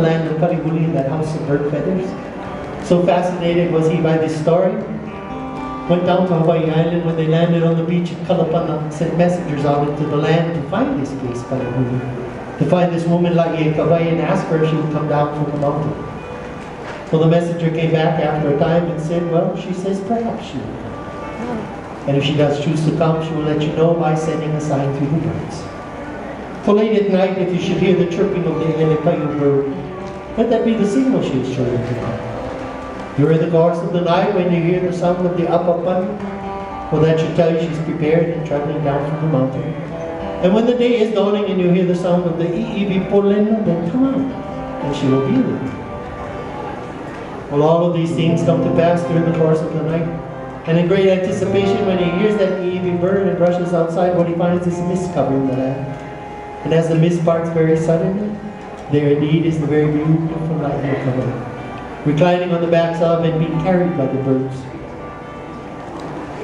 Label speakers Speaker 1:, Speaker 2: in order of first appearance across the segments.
Speaker 1: land of Kalibuli, that house of bird feathers. So fascinated was he by this story. Went down to Hawai'i Island. When they landed on the beach at Kalapana, sent messengers out into the land to find this place, Kalibuli, to find this woman La'i Kawai and ask her if she would come down from the mountain. Well, the messenger came back after a time and said, well, she says perhaps she will come. And if she does choose to come, she will let you know by sending a sign through the birds. For late at night, if you should hear the chirping of the elepayu bird, let that be the signal she is showing to you. During the course of the night, when you hear the sound of the apapan, well, that should tell you she's prepared and traveling down from the mountain. And when the day is dawning and you hear the sound of the Pilina, then come out, and she will be with you. Well, all of these things come to pass during the course of the night. And in great anticipation, when he hears that bird and rushes outside, what he finds is mist covering the land. And as the mist parts very suddenly, there indeed is the very beautiful La'i Kawai, reclining on the backs of and being carried by the birds.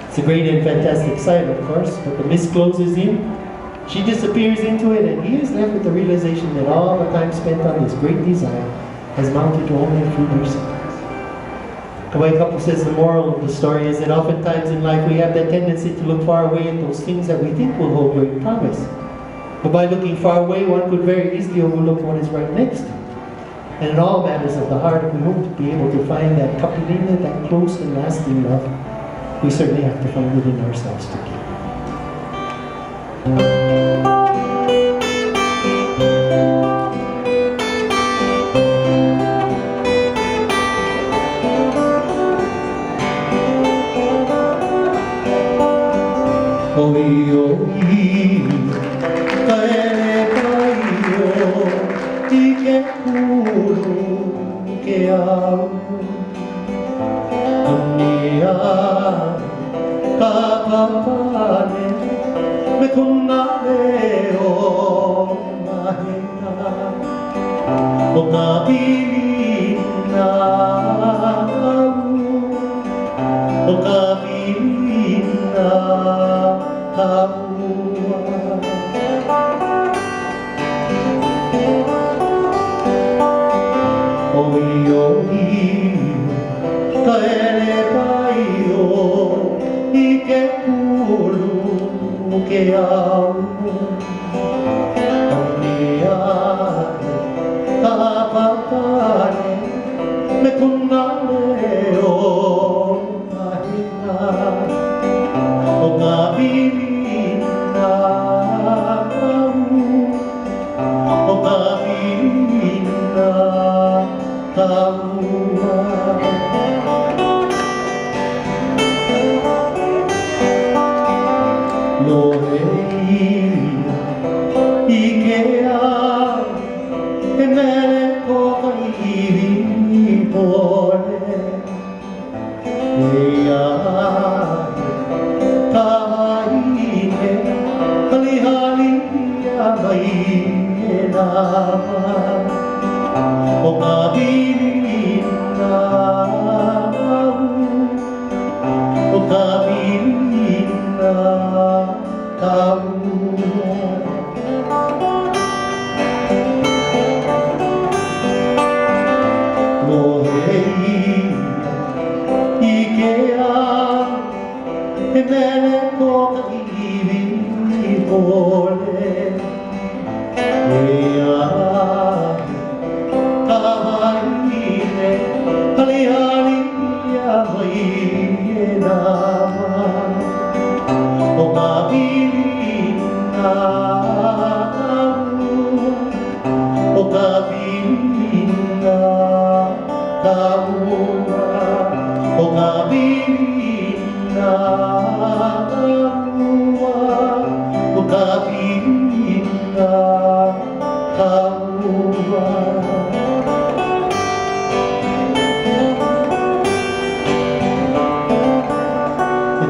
Speaker 1: It's a great and fantastic sight, of course, but the mist closes in, she disappears into it, and he is left with the realization that all the time spent on this great desire has mounted to only a few brief seconds. Kawai Kapu says the moral of the story is that oftentimes in life we have that tendency to look far away at those things that we think will hold great promise. But by looking far away, one could very easily overlook what is right next to it. And in all matters of the heart, if we hope to be able to find that Pilina, that close and lasting love, we certainly have to find within ourselves to keep.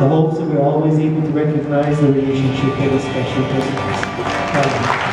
Speaker 1: The hopes that we're always able to recognize the relationship that is special to us.